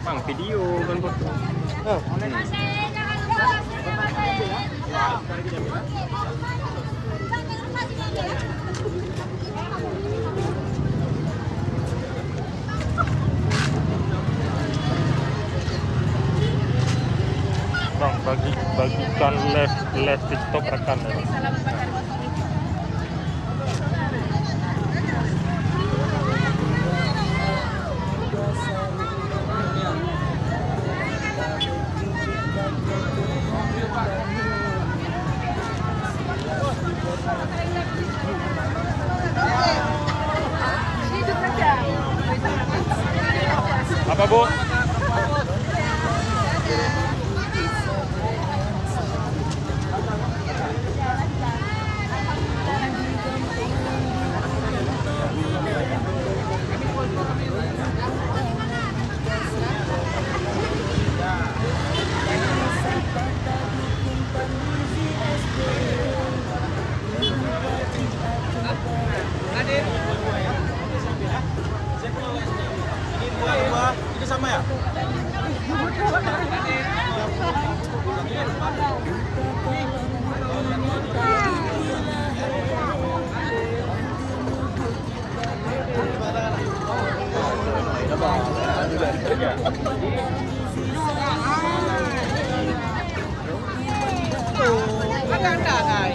Bang, video kan foto. Bang, bagikan les TikTok rekan ya. Apa Bu? Ini sama ya? Maganda ay.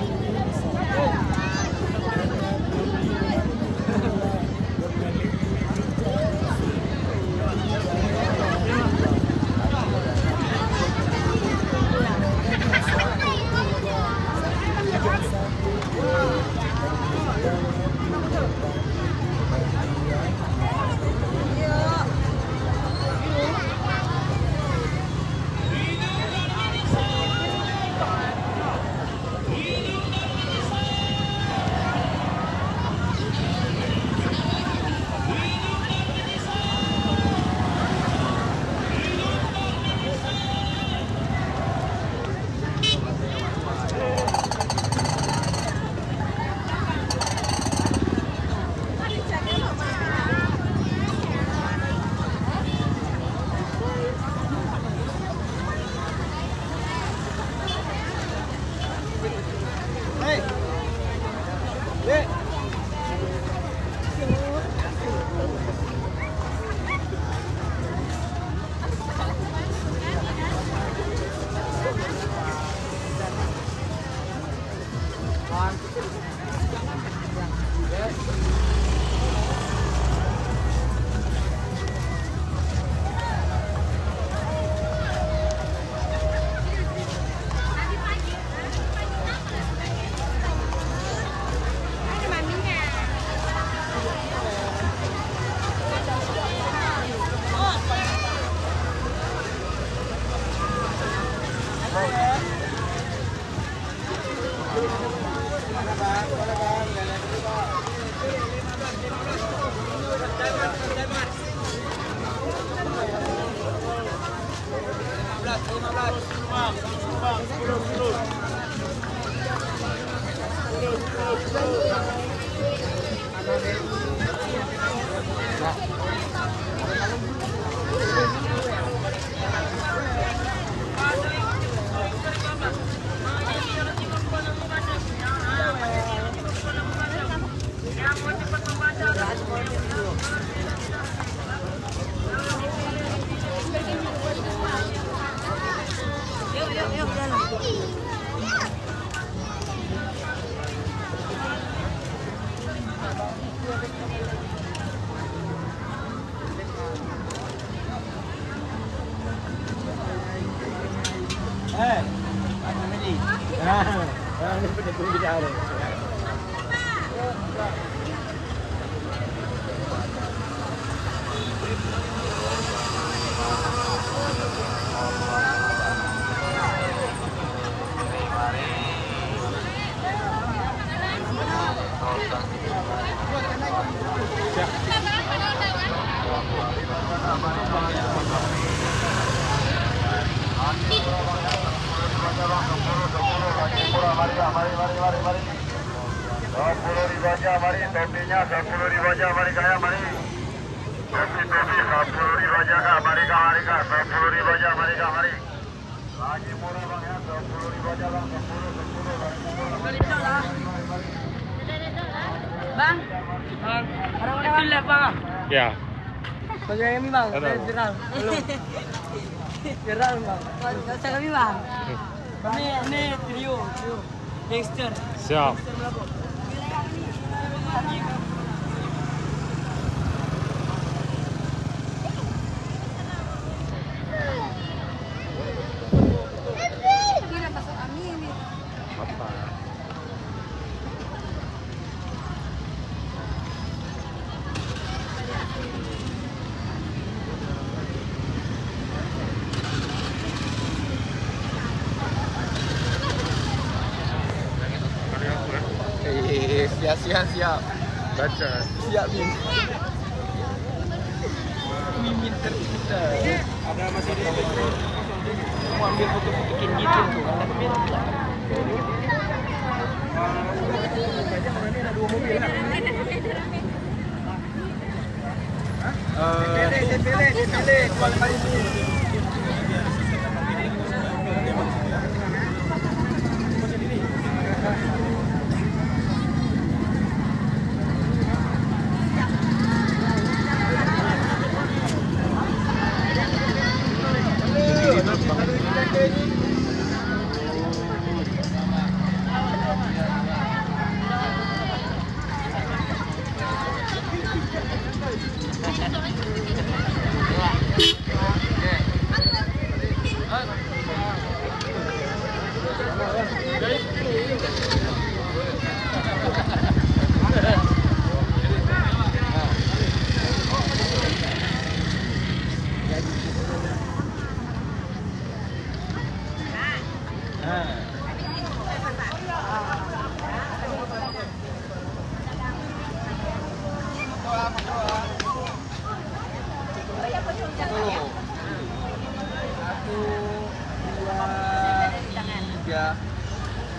Bang, itu live bang. Ya. Bagaimana ini bang? Ada. Viral. Belum. Viral bang. Gak usah kami bang. Ini video. Gangster. Siap. Apa? Siap. Baca. Siap, Min. Mimin tercipta. Ada masih di mau ambil foto-foto gitu tuh. Ada 2 mobil lah. Pilih. Kualitas ini.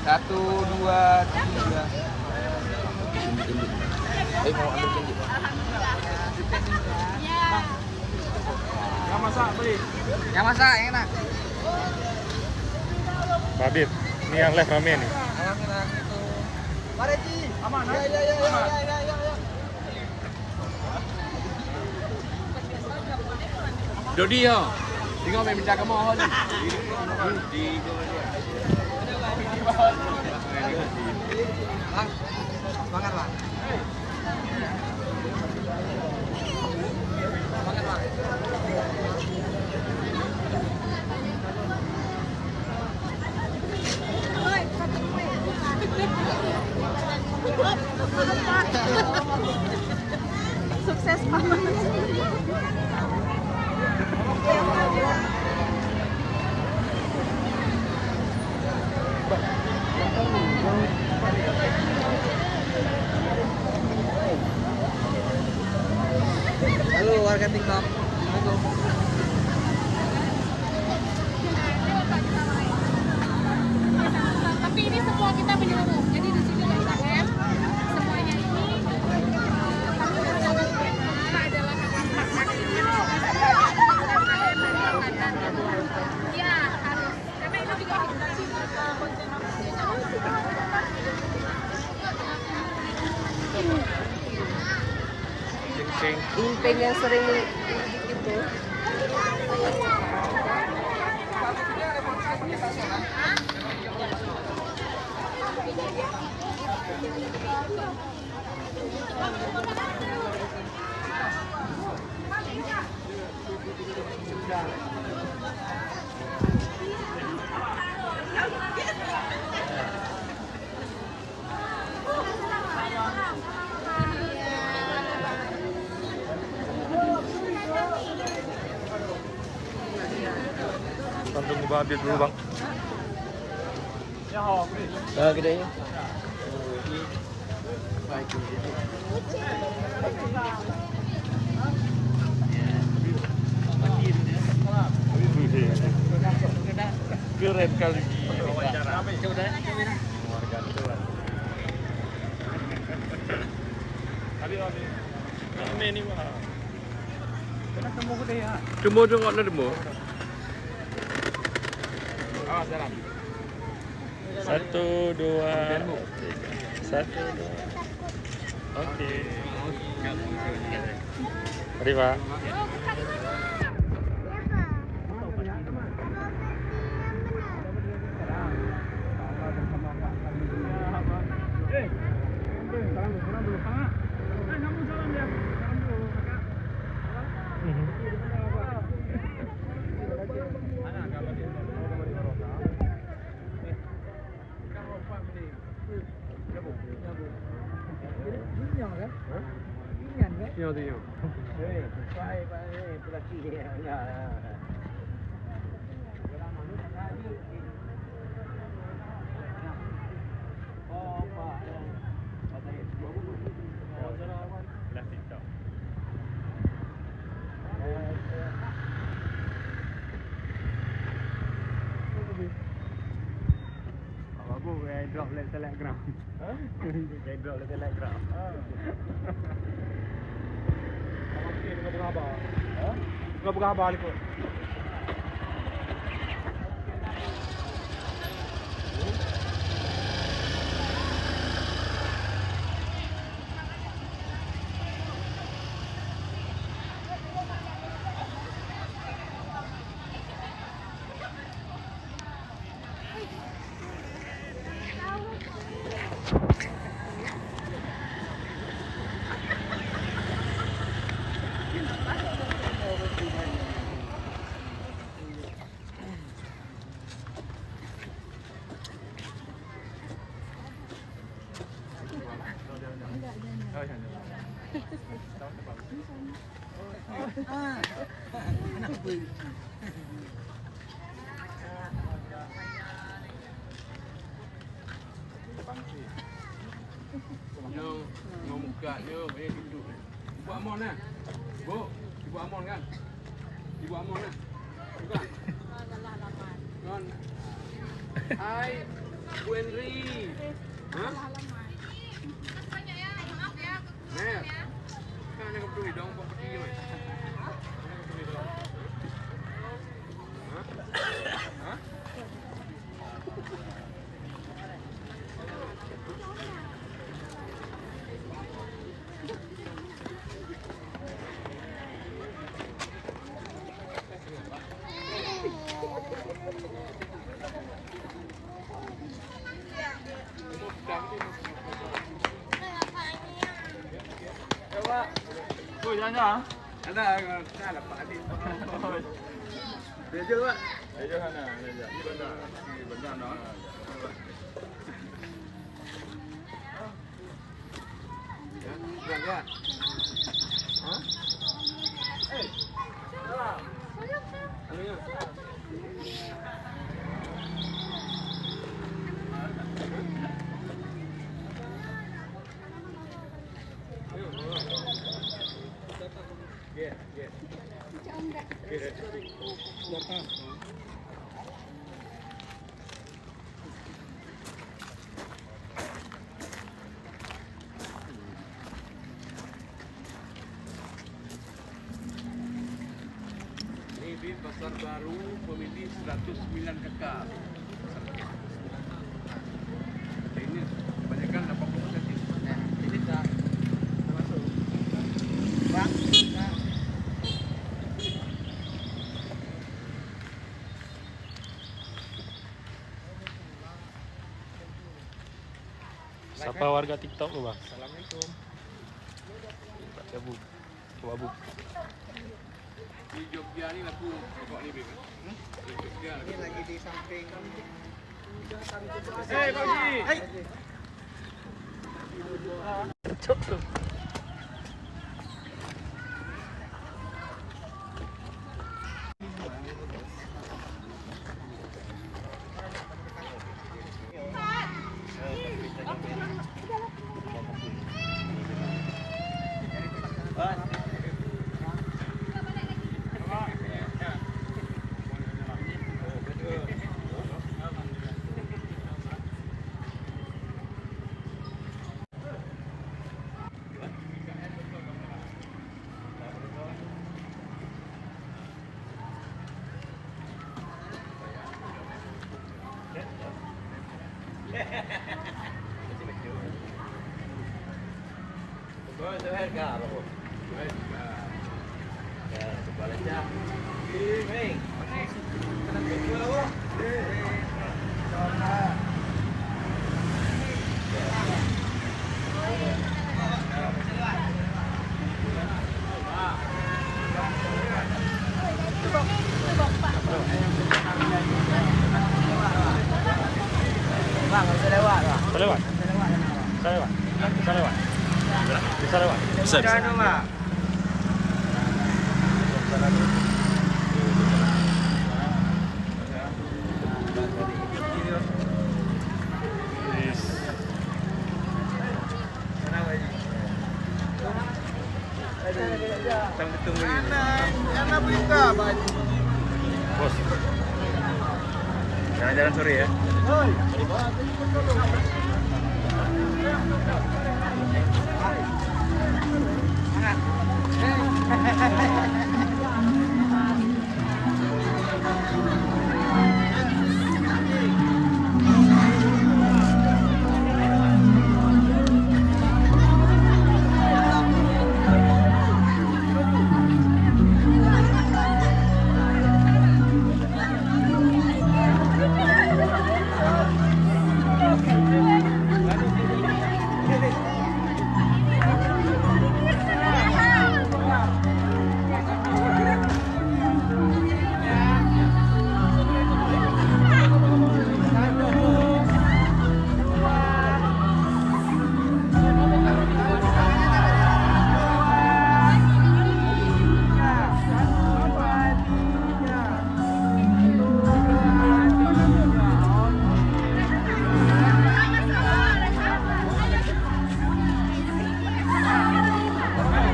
Satu, dua, tiga. Mau ambil tunjuk. Yang masak beli. Yang masak yang enak. Babit. Ini yang live rame nih. Yang enak itu. Mari Ci. Aman. Ya. Dodi yo. Tengok main bincang kamu awal ni. Di Bang, semangat bang. Semangat bang. Sukses banget. Halo warga TikTok. Assalamualaikum. kalau kita menyeluruh. Jadi di sini UMKM semuanya ini adalah ya harus karena itu juga Impeng yang sering itu. Tunggu babi dulu bang. Gedenya. Keren kali. Ini mah. Cuma dong ada demo. Awas jalan. 1, 2, 3. 1, 2. Oke. Mari Pak. Drop le telegram. Drop le telegram. Nggak buka apa? Nggak buka apa kok? Mau muka dia, banyak duduk. Ibu Amon kan? Bu, Ibu Amon kan? Ibu Amon kan? Bukan? Non. Hai, Bu Henry. Hah? Nih, kan yang peduli dong, Pak pergi mas. Hah? Hah? Ôi, jalan. Ada, ada Pak Adi. Dia Pak. Dia sana, dia. Ini benar, ini benar no. Ya, enggak. Hah? Eh. Salah. Ayo. Pasar Baru memilih 109 kakak. Ini kebanyakan 80% sih. Ini tak masuk. Bang, Siapa warga TikTok lu, Bang? Assalamualaikum. Ya, Bu. Coba, Bu. Di Jogja ini laku rokok ini, Beb. Di Jogja Ini lagi di samping. Hei, Pak Ji. Bang, bisa lewat, Bang. Bisa lewat? Bisa lewat? Bisa lewat? Bisa lewat? Bisa, Bang. Bos. Jalan-jalan sore ya.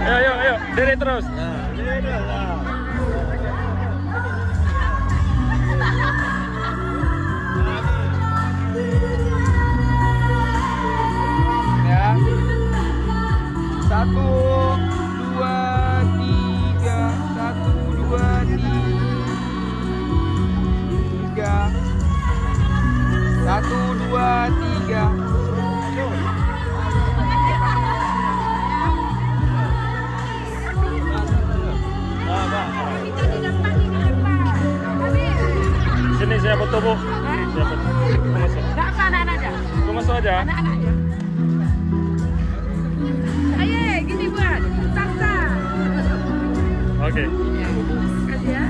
Ayo, diri terus. Ya. 1, 2, 3. 1, 2, 3. 1, 2, 3. Sini saya foto, Bu. Saya foto. Aku masuk. Enggak apa anak-anaknya? Aku masuk aja. Anak-anaknya. Ayo, gini buat. Taksa. Oke. Kasih ya.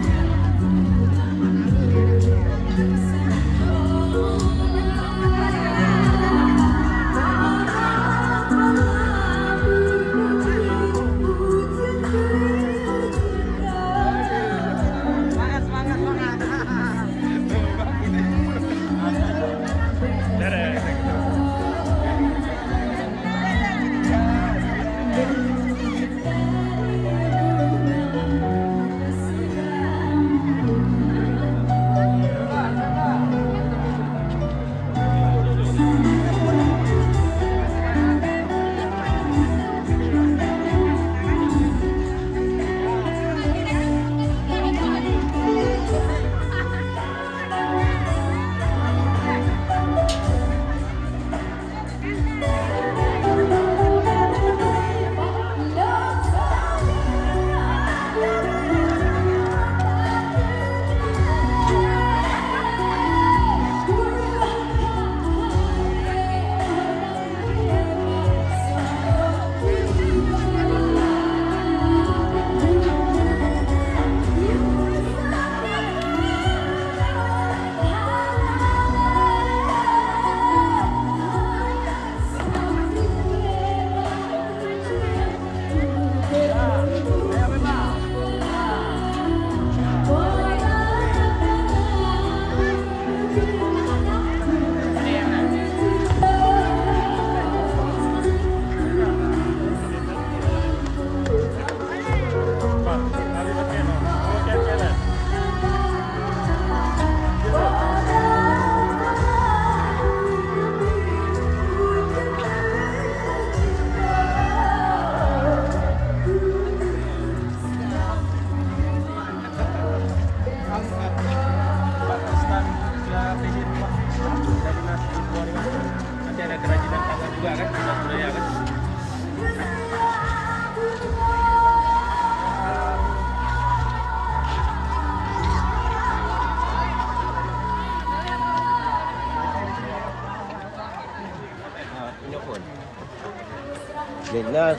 Benar.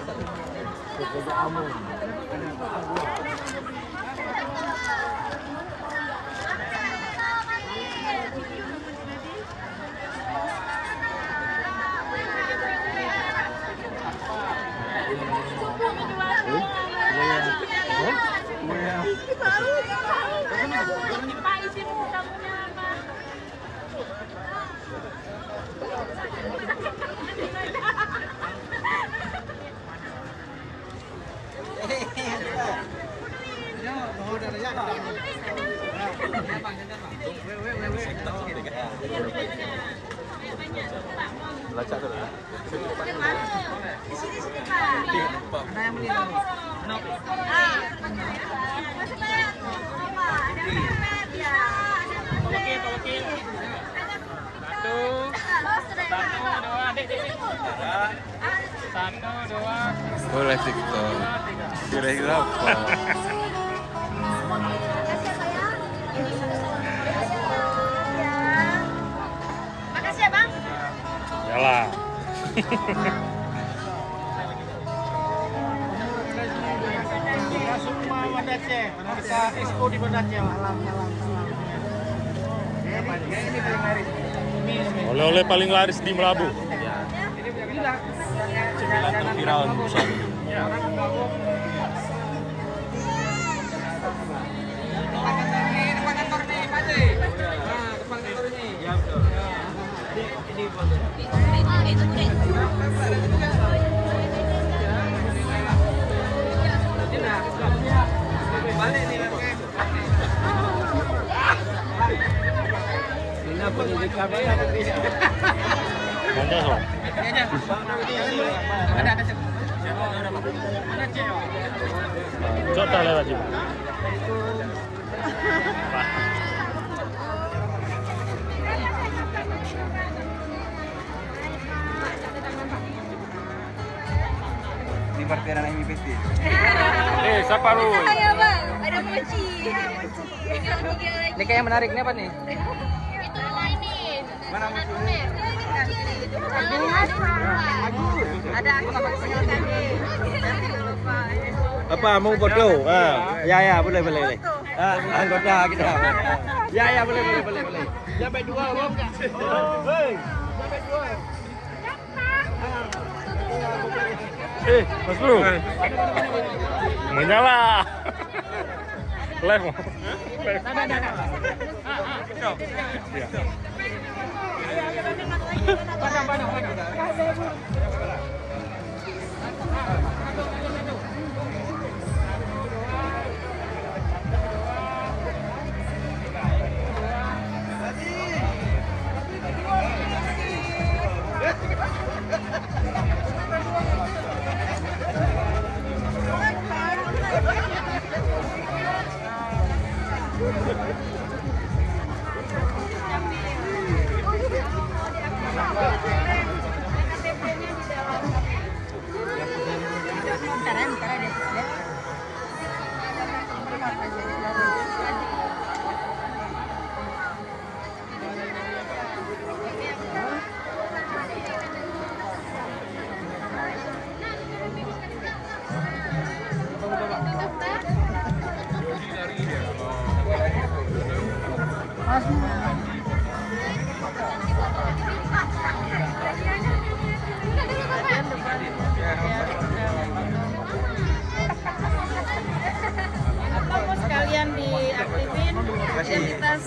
Boleh TikTok. Kira-kira apa? Makasih ya, Bang. Yalah. Semua Banda Aceh. Kita expo di Banda Aceh. Ini paling laris. Oleh-oleh paling laris di Melabu. Cemilan terviral Nusa. Depan kantor nih, Pak Haji. Nah, depan kantor ini. Ya, betul. Balik nih, ini apa nih kamera? Manja so. Ada mana cewek? Coba lewat juga. Di parkiran MIPT. Siapa lu? Saya, Bang. Ada mochi. Ini kayak menarik nih apa nih? Itu ini. Mana mochinya? Ada aku sama kesenangan nih. Lupa. Apa mau foto? Ya boleh. Anggota kita. Ya boleh. Sampai 2 Bang. Sampai 2. Mas Bro. Menyala. Live mau. Sekalian diaktifin identitas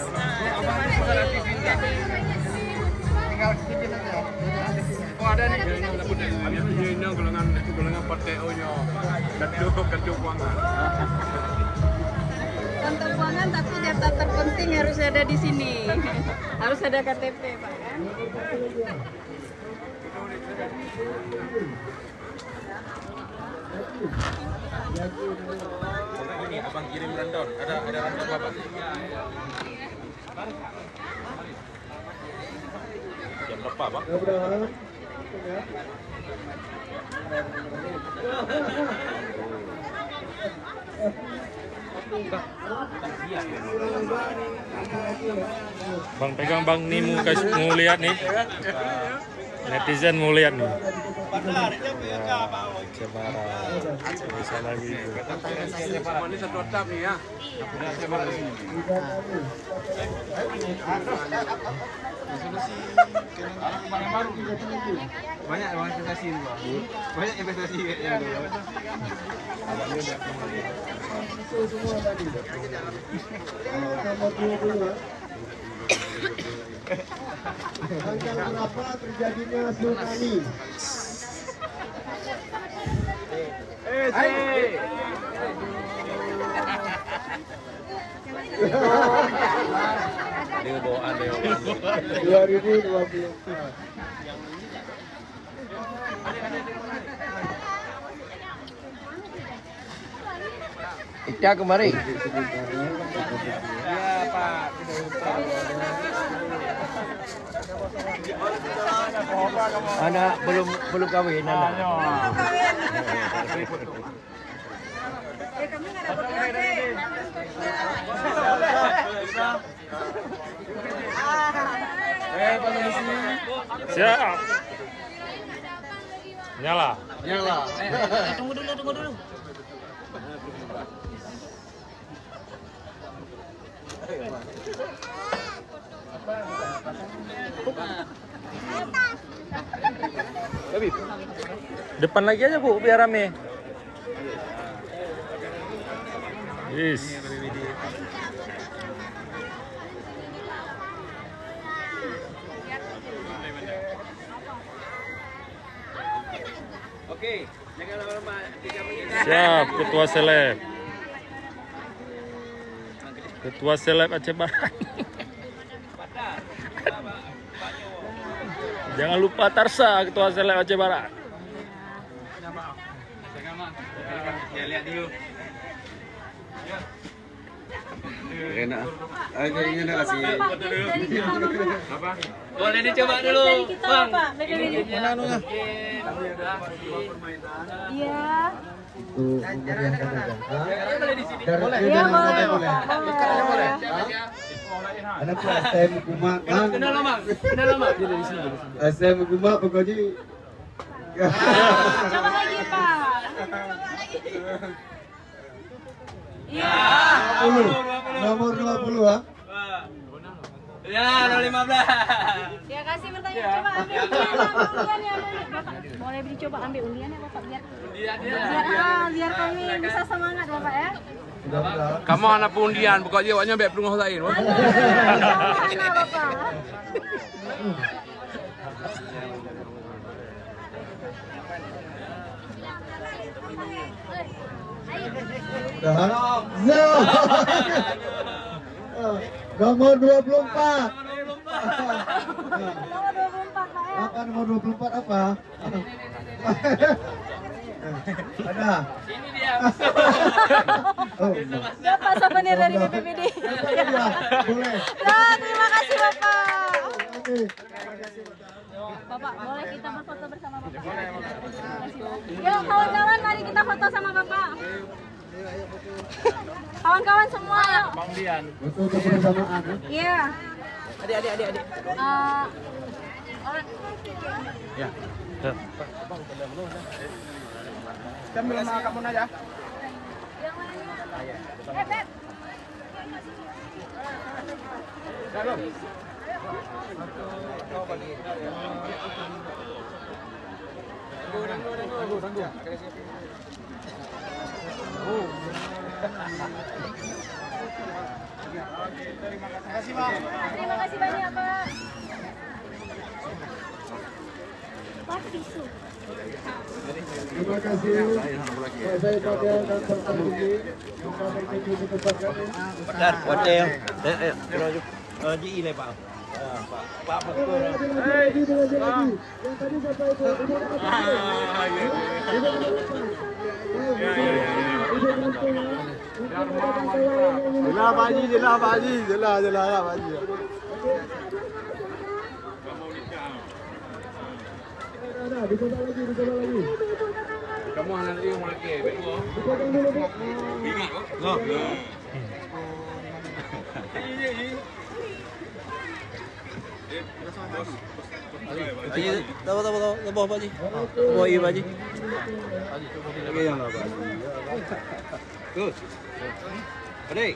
Oh ada nih. Ini golongan partai O-nya. Kartu keuangan. kantor keuangan, tapi data terpenting harus ada di sini. Harus ada KTP, Pak kan? Ini abang kirim rundown. Ada rundown apa? Jam berapa, Bang? Bang pegang Bang nih mau lihat nih. Netizen mau lihat nih. Cemara. Bisa lagi. Ini satu atap nih ya. Banyak investasi ini, Bang. Banyak investasi kayaknya. Tanggal berapa terjadinya tsunami? Dia bawa ada 2024. Ika kemari. Ya, Pak. Anak belum kawin anak. Siap. Nyala. Tunggu dulu. Depan lagi aja Bu, biar rame. Yes. Oke, jangan lama-lama. 3 menit. Siap, ketua seleb. Ketua seleb Aceh Barat. Jangan lupa Tarsa, ketua seleb Aceh Barat. Lihat dulu. Enak. Ini nak kasih. Apa? Boleh dicoba dulu, Bang. Iya. Untuk memeriahkan acara. Boleh. Iya, boleh. Boleh. Ada pula STM Kumak kan? Kenal lama. STM Kumak pokoknya. Coba lagi, Pak. Iya. Nomor 20 ah. Ya, 015. Ya kasih bertanya, coba ambil undiannya. Bapak, boleh dicoba ambil undiannya, Bapak, biar kami bisa semangat, Bapak ya. Kamu anak pundian, buka jiwanya biar pelungah lain. Mana, Bapak? Nomor 24. Nomor 24, Pak ya. Apa nomor 24 apa? Ada. Ini dia. Oh, Bapak souvenir dari BPBD. iya, boleh. Nah, terima kasih, Bapak. Oke. Bapak, boleh kita berfoto bersama Bapak? Yuk, kawan-kawan, mari kita foto sama Bapak. Kawan-kawan semua, yuk. Untuk kebersamaan. Iya. Adik. Ambil sama kamu aja. Beb. Terima kasih banyak, Pak. Terima kasih. Saya Fadel dan Serta Tinggi. Kita menuju ke tempat kami. Padar, hotel. GI lah Pak. Pak betul. Lagi. Yang tadi Bapak itu. Jelah Pak Haji. Jelah Pak Haji. Dicoba lagi. Kamu anak tadi mau lagi, betul. Dipotong dulu, Bu. Loh. Haji, tahu Pak Haji. Bawa Pak Haji. Lagi yang apa? Tuh. Adik.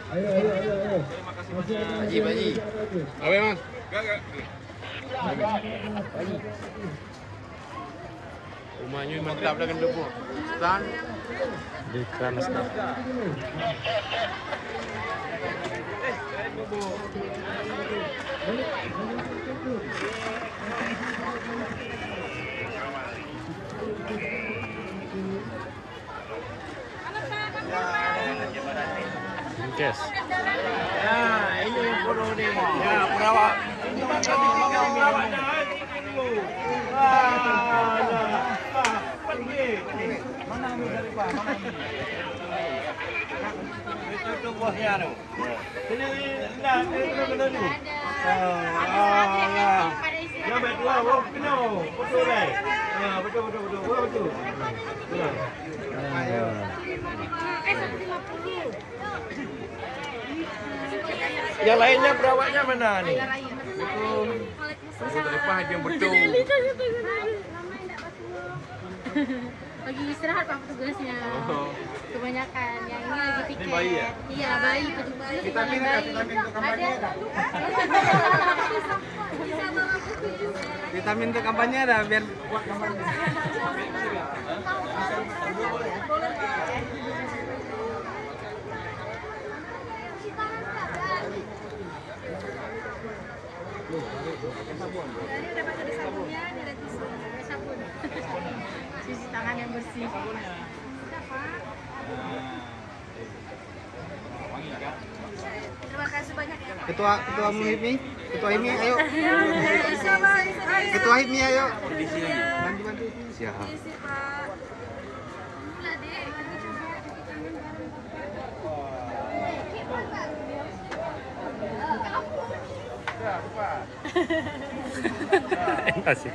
Ayo. Haji, Pak Haji. Awe Mas. Enggak. Rumahnya mantap dengan debu. Stan. Di Kranas. Yes. Nah, ini yang perlu nih. Ya, perawat. Mana ambil dari Pak? Mana itu bosnya tuh. Ini enggak, benar nih. Yang berdua, kena. Betul deh. Betul. Betul. Yang lainnya perawatnya mana nih? Lepas yang betul. Lagi istirahat Pak petugasnya. Kebanyakan yang ini lagi tiket. Ini bayi ya? Iya, bayi. Vitamin untuk kampanye ada. Vitamin untuk kampanye ada biar kuat kampanye. Cuci tangan yang bersih. Terima kasih banyak ya. Ketua HIPMI, ayo. Ketua HIPMI ayo. Bantu. Siap. Asik.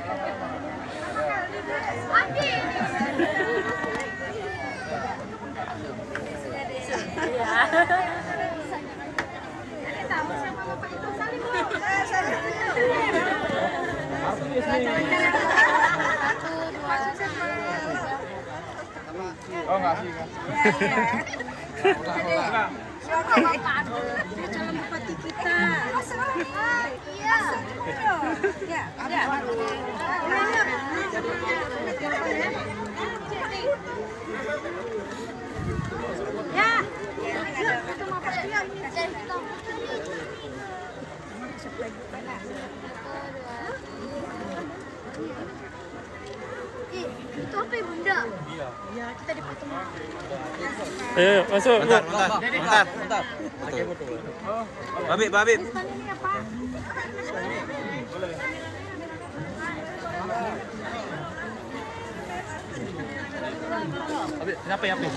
Oh, ngasih kan. Calon bupati kita. Iya. Itu apa ya Bunda? Iya, kita dipotong. Ayo, masuk. Bentar. Babib. Siapa ya, Pis?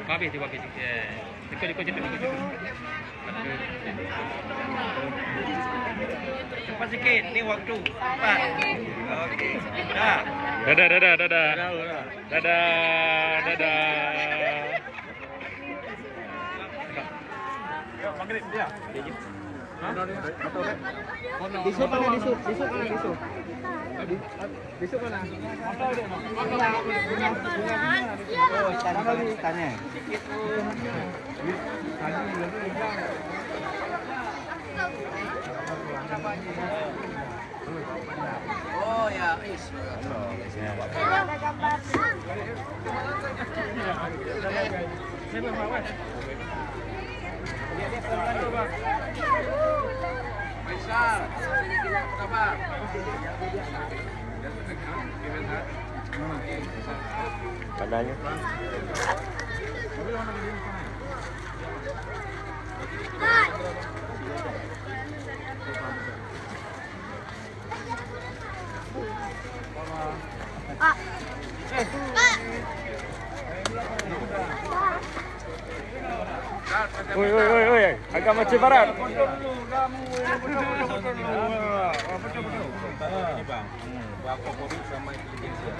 Babib. Ikut. Cepat sikit, ni waktu. Cepat. Okey. Dah. Dadah. Maghrib dia. Disuk mana? Oh, tanya. Oh ya, is. Faisal. Kabar. Padanya. Oi. Dekat Maceh Barat. Berapa COVID sama intelijensia.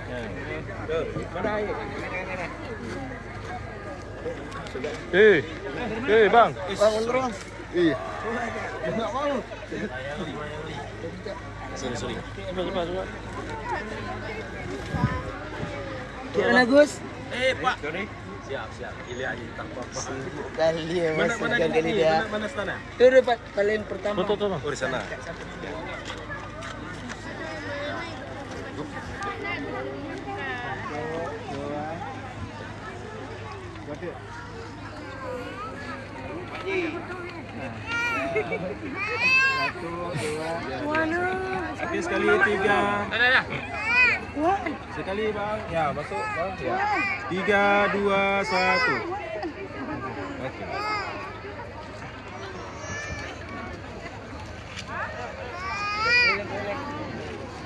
Mana air? Bang. Bang, ulur bang. Iya. Sorry. Cepat. Gimana Gus? Pak. Siap. Gila aja tak apa-apa. Kali ya mas. Mana sana? Itu dapat paling pertama. Betul bang. Oh di sana. Tapi sekali 3. Sekali bang. Ya masuk bang. Ya. 3, 2, 1. Oke.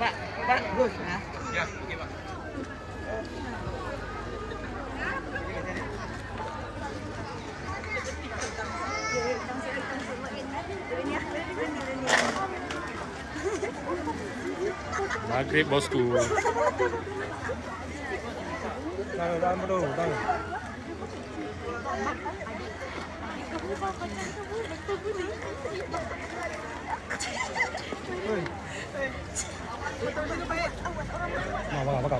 Pak, Gus. Ya, oke pak. Maghrib bosku. Bakar.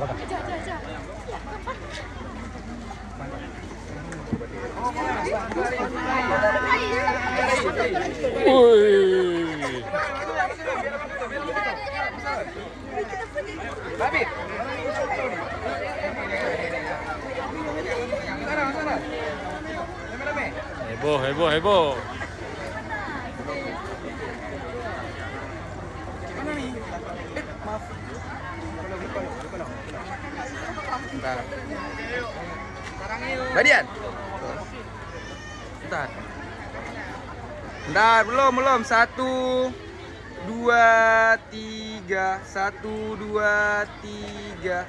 Babi. Heboh. Badian. Bentar, belum. 1, 2, 3. 1, 2, 3.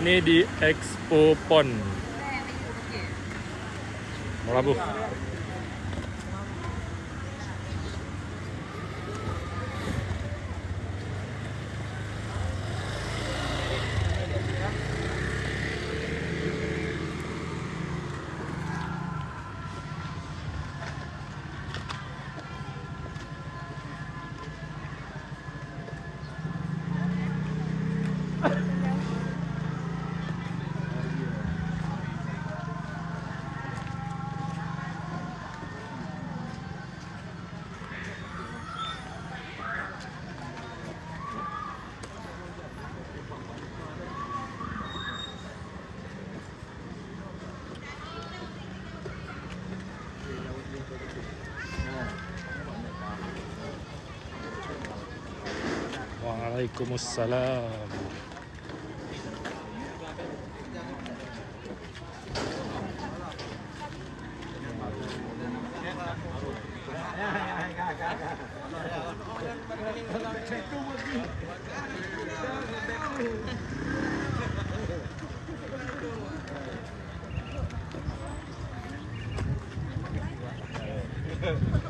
Ini di Expo Pon Melabuh. Waalaikumsalam.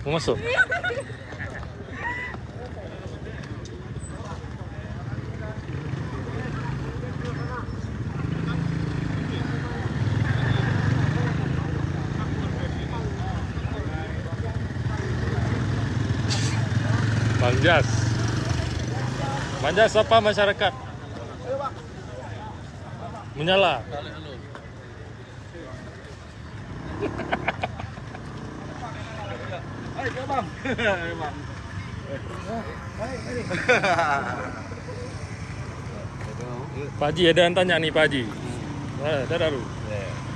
Mau masuk? Manjas. Manjas apa masyarakat? Menyala. Ayo bang. Bang. Pak Haji ada yang tanya nih Pak Haji. Dah dulu.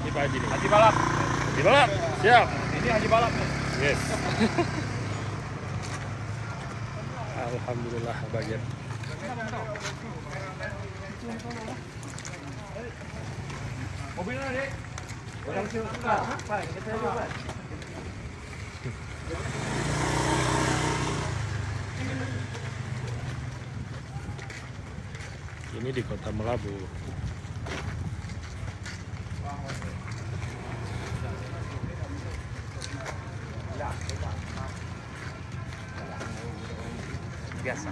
Ini Pak Haji nih. Haji balap. Haji balap. Siap. Ini haji balap. Yes. Alhamdulillah bagian. Mobilnya dek. Orang sini sudah. Baik, kita coba. Ini di Kota Melabu. Biasa.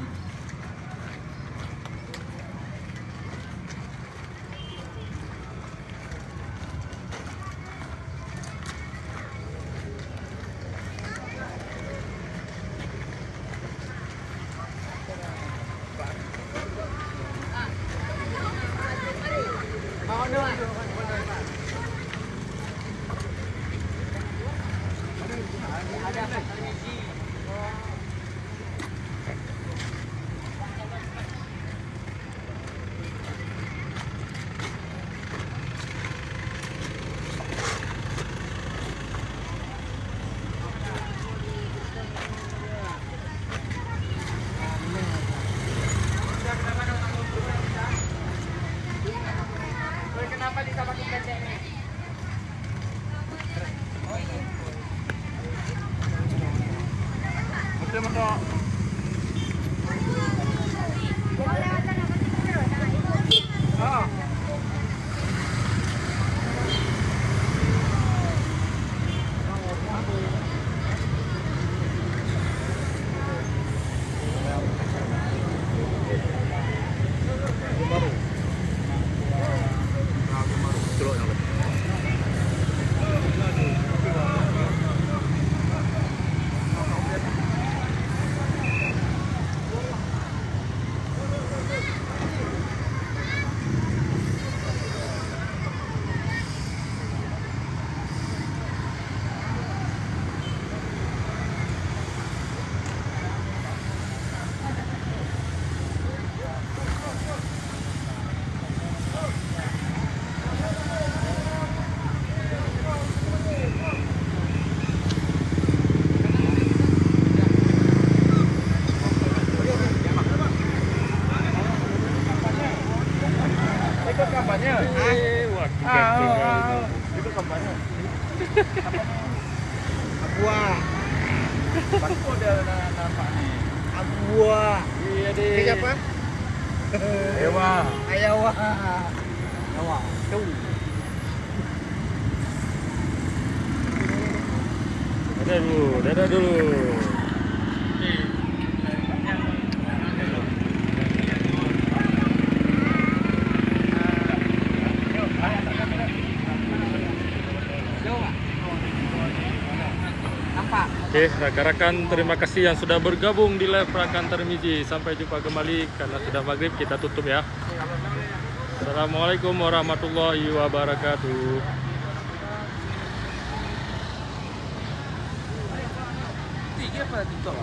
Dadah dulu. Oke, rekan-rekan terima kasih yang sudah bergabung di live Rakan Tarmizi. Sampai jumpa kembali karena sudah maghrib kita tutup ya. Assalamualaikum warahmatullahi wabarakatuh. Tiga apa TikTok?